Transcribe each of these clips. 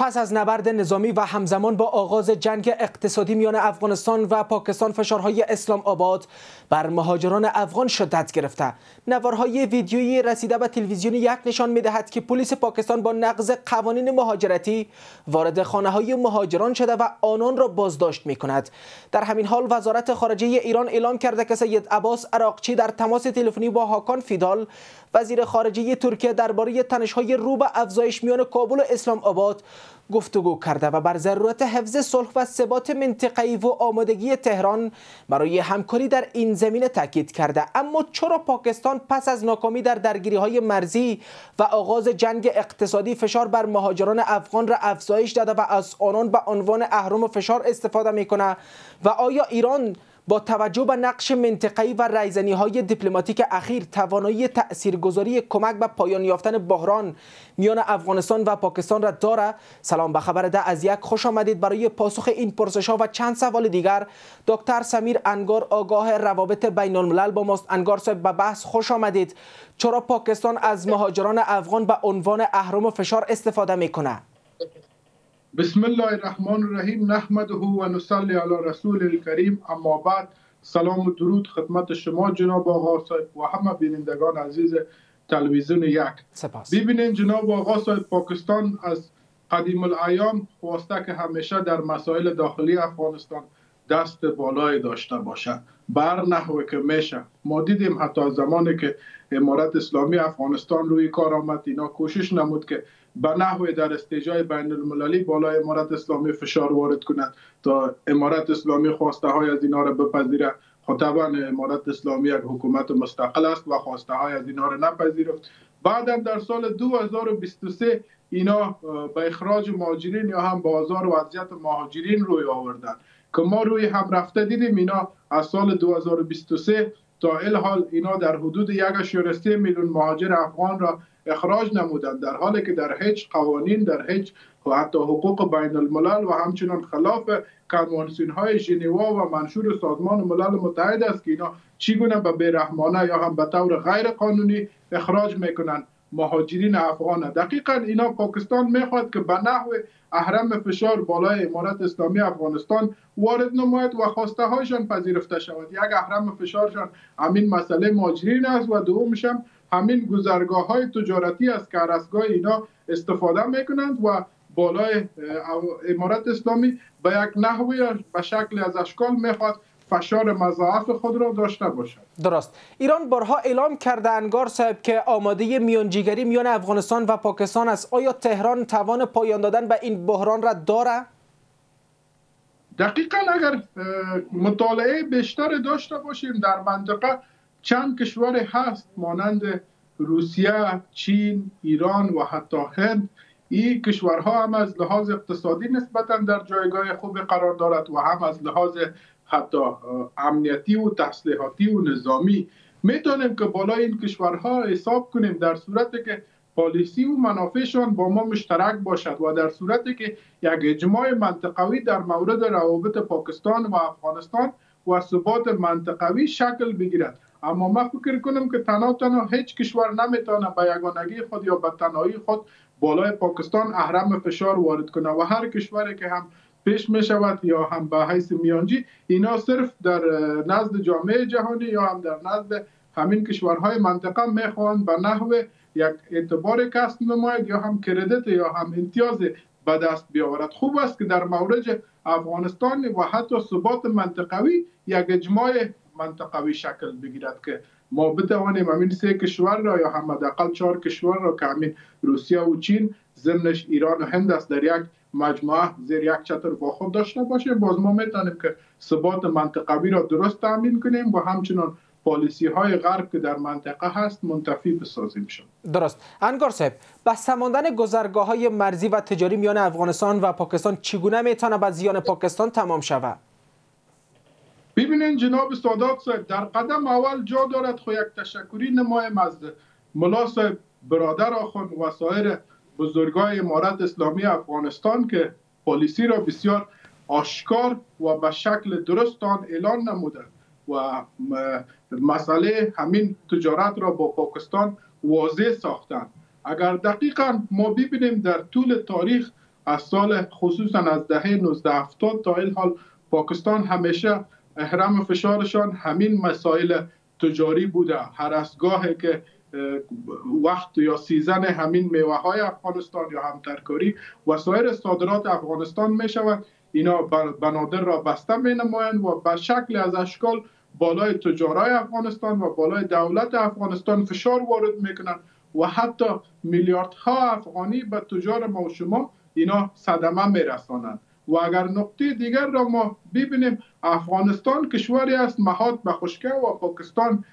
پس از نبرد نظامی و همزمان با آغاز جنگ اقتصادی میان افغانستان و پاکستان، فشارهای اسلام آباد بر مهاجران افغان شدت گرفته. نوارهای ویدیویی رسیده به تلویزیون یک نشان می‌دهد که پلیس پاکستان با نقض قوانین مهاجرتی وارد خانه‌های مهاجران شده و آنان را بازداشت می‌کند. در همین حال وزارت خارجه ایران اعلام کرده که سید عباس عراقچی در تماس تلفنی با هاکان فیدال، وزیر خارجه ترکیه، درباره تنش‌های رو به افزایش میان کابل و اسلام آباد گفتگو کرده و بر ضرورت حفظ صلح و ثبات منطقه‌ای و آمادگی تهران برای همکاری در این زمینه تاکید کرده. اما چرا پاکستان پس از ناکامی در درگیری‌های مرزی و آغاز جنگ اقتصادی فشار بر مهاجران افغان را افزایش داده و از آنان به عنوان اهرم و فشار استفاده می‌کند؟ و آیا ایران با توجه به نقش منطقه‌ای و رایزنی‌های دیپلماتیک اخیر توانایی تاثیرگذاری کمک به پایان یافتن بحران میان افغانستان و پاکستان را دارد؟ سلام، به خبر ده از یک خوش آمدید. برای پاسخ این پرسش‌ها و چند سوال دیگر دکتر سمیر انگار، آگاه روابط بین الملل با ماست. انگار صاحب، به بحث خوش آمدید. چرا پاکستان از مهاجران افغان به عنوان اهرم و فشار استفاده می‌کند؟ بسم الله الرحمن الرحیم، نحمده و نصلی علی رسول الکریم. اما بعد، سلام و درود خدمت شما جناب آقا صاحب و همه بینندگان عزیز تلویزیون یک. سپاس. ببینید جناب آقا صاحب، پاکستان از قدیم الایام خواسته که همیشه در مسائل داخلی افغانستان دست بالای داشته باشد. بر نحوه که میشه ما دیدیم حتی زمانی که امارت اسلامی افغانستان روی کار آمد، اینا کوشش نمود که به نحوه در استیجای بین المللی بالای امارت اسلامی فشار وارد کند تا امارت اسلامی خواسته های از اینا را بپذیره. طبعا امارت اسلامی یک حکومت مستقل است و خواسته های از اینا را نپذیرفت. بعدا در سال 2023 اینا به اخراج مهاجرین یا هم بازار و وضعیت مهاجرین روی آوردن که ما روی هم رفته دیدیم. اینا از سال 2023 تا الحال اینا در حدود 1.3 میلیون مهاجر افغان را اخراج نمودند، در حالی که در هیچ قوانین، در هیچ حتی حقوق بین الملل و همچنان خلاف کنوانسیون های ژنوا و منشور سازمان ملل متحد است که اینا چگونه به بیرحمانه یا هم به طور غیر قانونی اخراج میکنند مهاجرین افغان. دقیقا اینا پاکستان میخواد که به نحو اهرم فشار بالای امارت اسلامی افغانستان وارد نماید و خواسته هایشان پذیرفته شود. یک اهرم فشارشان همین مسئله مهاجرین است و دومش هم همین گذرگاه های تجارتی است که از اینا استفاده میکنند و بالای امارت اسلامی به یک نحوی به شکل از اشکال میخواد فشار مضاعف خود را داشته باشد. درست. ایران بارها اعلام کرده انگار صاحب که آماده میانجیگری میان افغانستان و پاکستان است. آیا تهران توان پایان دادن به این بحران را دارد؟ دقیقا اگر مطالعه بیشتر داشته باشیم در منطقه چند کشور هست مانند روسیه، چین، ایران و حتی هند. این کشورها هم از لحاظ اقتصادی نسبتا در جایگاه خوبی قرار دارد و هم از لحاظ حتی امنیتی و تسلیحاتی و نظامی. میتونیم که بالای این کشورها حساب کنیم در صورتی که پالیسی و منافعشان با ما مشترک باشد و در صورتی که یک اجماع منطقوی در مورد روابط پاکستان و افغانستان و ثبات منطقوی شکل بگیرد. اما ما فکر کنم که تنها هیچ کشور نمیتونه به یگانگی خود یا به تنهایی خود بالای پاکستان اهرم فشار وارد کنه و هر کشوری که هم پیش می شود یا هم به حیث میانجی، اینا صرف در نزد جامعه جهانی یا هم در نزد همین کشورهای منطقه میخوان به نحو یک اعتبار کسب نماید یا هم کردیت یا هم امتیاز به دست بیاورد. خوب است که در مورد افغانستان و حتی ثبات منطقوی یک اجماع منطقوی شکل بگیرد که ما بتوانیم همین 3 کشور را یا هم حداقل 4 کشور را که همین روسیه و چین ضمنش ایران و هند است در یک مجموعه زیر یک چتر با خود داشته باشیم. باز ما میتونیم که ثبات منطقوی را درست تامین کنیم و همچنان پالیسی های غرب که در منطقه هست منتفی بسازیم شد. درست. انگار صاحب، بسته ماندن گذرگاه های مرزی و تجاری میان افغانستان و پاکستان چگونه میتونه به زیان پاکستان تمام شود؟ ببینین جناب سادات صاحب، در قدم اول جا دارد خو یک تشکری نمایم از ملا صاحب برادر آخوند و سایر بزرگای امارت اسلامی افغانستان که پالیسی را بسیار آشکار و به شکل درست آن اعلان نمودند و مسئله همین تجارت را با پاکستان واضح ساختند. اگر دقیقا ما ببینیم در طول تاریخ از سال خصوصا از دهه 1970 تا این حال پاکستان همیشه اهرم فشارشان همین مسائل تجاری بوده. هر از گاهی که وقت یا سیزن همین میوه های افغانستان یا هم ترکاری و سایر صادرات افغانستان می شود، اینا بنادر را بسته می نمایند و به شکل از اشکال بالای تجارای افغانستان و بالای دولت افغانستان فشار وارد میکنند و حتی میلیاردها افغانی به تجار ما و شما اینا صدمه میرسانند. و اگر نقطه دیگر را ما ببینیم، افغانستان کشوری است محاط به خشکی و پاکستان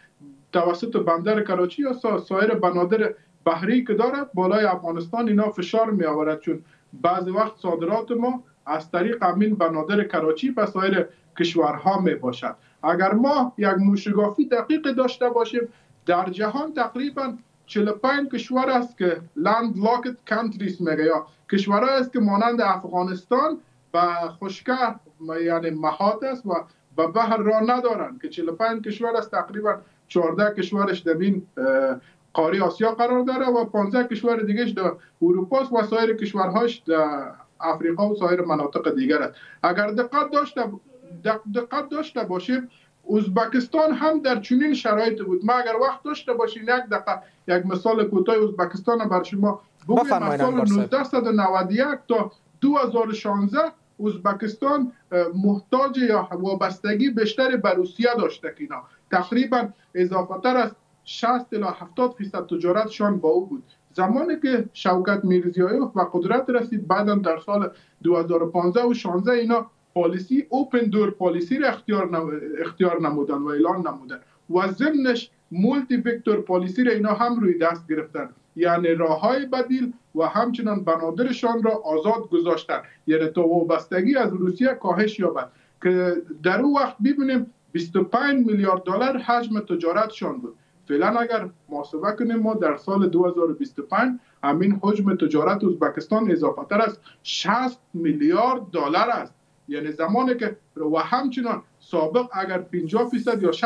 توسط بندر کراچی یا سایر بنادر بحری که دارد بالای افغانستان اینا فشار می آورد، چون بعضی وقت صادرات ما از طریق همین بنادر کراچی به سایر کشورها می باشد. اگر ما یک موشگافی دقیق داشته باشیم، در جهان تقریبا 45 کشور است که لند لاکت کانتریز میگه، یا کشورها است که مانند افغانستان به خشکی یعنی محاط است و به بحر را ندارند، که 45 کشور است، تقریبا 14 کشورش در این قاره آسیا قرار داره و 15 کشور دیگهش در اروپا و سایر کشورهاش در افریقا و سایر مناطق دیگر است. اگر دقت داشته باشیم، ازبکستان هم در چنین شرایط بود. ما اگر وقت داشته باشیم یک مثال کوتاه ازبکستان بر شما بگویم. از سال 1991 تا 2016 ازبکستان محتاج یا وابستگی بیشتر به روسیه داشته که اینا تقریبا اضافه تر از 60 الی 70% تجارتشان با او بود. زمانی که شوکت میرزیایوف به قدرت رسید، بعدا در سال 2015 و 16 اینا پالیسی اوپن دور پالیسی را اختیار نمودن و اعلان نمودن و ضمنش مولتی وکتور پالیسی را اینا هم روی دست گرفتن، یعنی راههای بدیل و همچنان بنادرشان را آزاد گذاشتن، یعنی تا وابستگی از روسیه کاهش یابد. که در اون وقت ببینیم 25 میلیارد دلار حجم تجارتشان بود. فعلا اگر محاسبه کنیم ما در سال 2025 همین حجم تجارت ازبکستان اضافه تر از 60 میلیارد دلار است. یعنی زمانی که و همچنان سابق اگر 50% یا 60%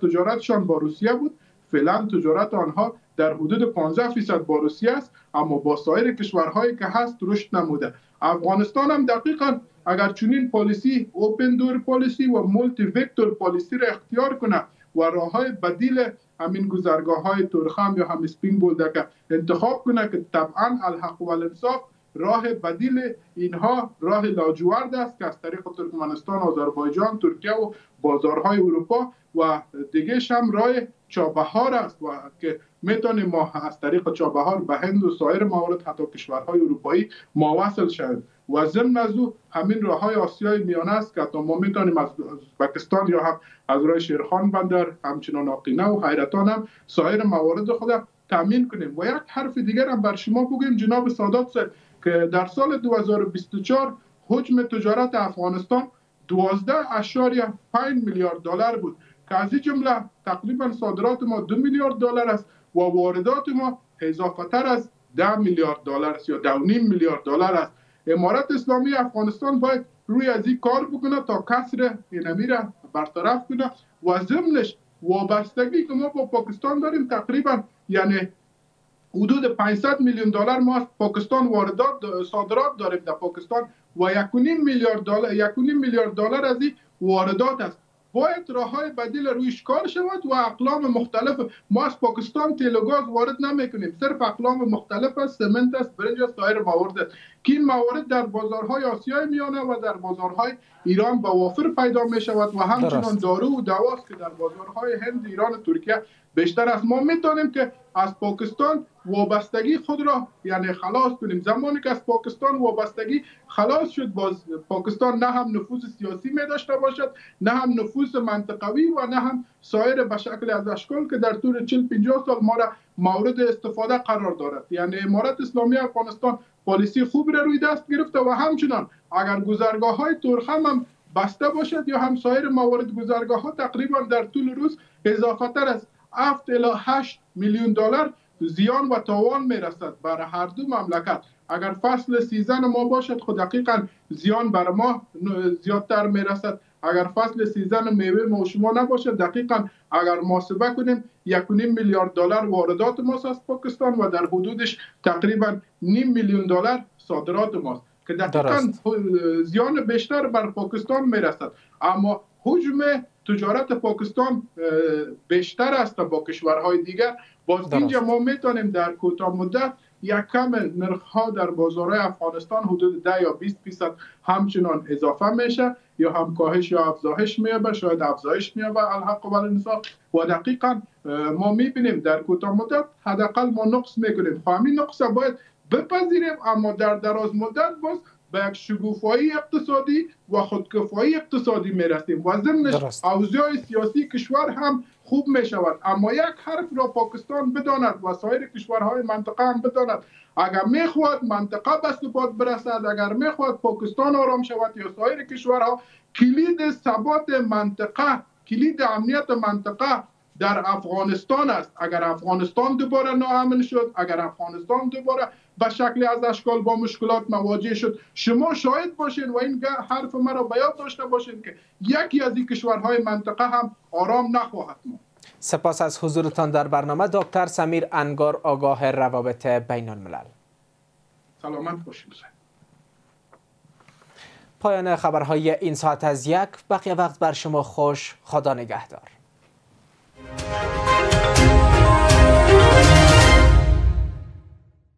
تجارتشان با روسیه بود، فعلا تجارت آنها در حدود 15% با روسیه است، اما با سایر کشورهایی که هست رشد نموده. افغانستان هم دقیقاً اگر چنین پالیسی اوپن دور پالیسی و مولتی وکتور پالیسی را اختیار کنه و راههای بدیل همین گذرگاه‌های تورخم یا هم اسپین بولدک انتخاب کنه که طبعاً الحق و الانصاف راه بدیل اینها راه لاجورد است که از طریق ترکمنستان، آذربایجان، ترکیه و بازارهای اروپا و دیگه‌ش هم راه چابهار است و که میتونیم ما از طریق چابهار به هند و سایر موارد حتی کشورهای اروپایی ما وصل شویم. و ضمن از او همین راههای آسیای میانه است که حتی ما میتونیم از پاکستان یا هم از راه شیرخان بندر، همچنان آقینه و حیرتان هم سایر موارد خود تامین کنیم. و یک حرف دیگر هم بر شما بگویم جناب سادات صاحب، که در سال 2024 حجم تجارت افغانستان 12.5 میلیارد دلار بود که از این جمله تقریبا صادرات ما 2 میلیارد دلار است و واردات ما اضافه تر از 10 میلیارد دلار است یا 2.5 میلیارد دلار است. امارت اسلامی افغانستان باید روی از این کار بکنه تا کسر اینمی را برطرف کنه و ضمنش وابستگی که ما با پاکستان داریم تقریبا یعنی حدود 500 میلیون دلار ما از پاکستان صادرات داریم در پاکستان و 1.5 میلیارد دلار از این واردات است. باید راههای بدیل رویش کار شود و اقلام مختلف. ما از پاکستان تیل و گاز وارد نمیکنیم، صرف اقلام مختلف است، سمنت است، برنج است، سایر موارد است که این موارد در بازارهای آسیای میانه و در بازارهای ایران با وافر پیدا می شود و همچنان دارو و دواست که در بازارهای هند، ایران و ترکیه بیشتر است. ما میتونیم که از پاکستان وابستگی خود را یعنی خلاص کنیم. زمانی که از پاکستان وابستگی خلاص شد، باز پاکستان نه هم نفوذ سیاسی می داشته باشد، نه هم نفوذ منطقوی و نه هم سایر به شکل از اشکال که در طول 40-50 سال ما را مورد استفاده قرار دارد. یعنی امارت اسلامی افغانستان پالیسی خوب را روی دست گرفته و همچنان اگر گذرگاه های تورخم هم بسته باشد یا هم سایر موارد گذرگاه ها تقریبا در طول روز اضافه تر از 7 الی 8 میلیون دلار زیان و تاوان میرسد برای هر دو مملکت. اگر فصل سیزن ما باشد خود دقیقا زیان بر ما زیادتر میرسد. اگر فصل سیزن میوه ما و شما نباشد دقیقا اگر محاسبه کنیم 1.5 میلیارد دلار واردات ماست از پاکستان و در حدودش تقریبا نیم میلیون دلار صادرات ماست. که دقیقاً زیان بیشتر بر پاکستان میرسد. اما حجم تجارت پاکستان بیشتر است با کشورهای دیگر. باز اینجا ما میتونیم در کوتاه مدت یک کم نرخ‌ها در بازارهای افغانستان حدود 10 یا 20% همچنان اضافه میشه یا هم کاهش یا افزایش میابه، شاید افزایش میابه الحق و الانصاف. و دقیقاً ما میبینیم در کوتاه مدت حداقل ما نقص میکنیم. همین نقص باید بپذیریم، اما در دراز مدت باز به یک شکوفایی اقتصادی و خودکفایی اقتصادی میرسیم و ضمنش اوضاع سیاسی کشور هم خوب می شود. اما یک حرف را پاکستان بداند و سایر کشورهای منطقه هم بداند، اگر میخواد منطقه به ثبات برسد، اگر میخواد پاکستان آرام شود یا سایر کشورها، کلید ثبات منطقه، کلید امنیت منطقه در افغانستان است. اگر افغانستان دوباره ناامن شد، اگر افغانستان دوباره به شکلی از اشکال با مشکلات مواجه شد، شما شاهد باشین و این حرف مرا به یاد داشته باشین که یکی از این کشورهای منطقه هم آرام نخواهد ماند. سپاس از حضورتان در برنامه دکتر سمیر انگار، آگاه روابط بین الملل. سلامت باشید. پایان خبرهای این ساعت از یک. بقیه وقت بر شما خوش. خدا نگهدار.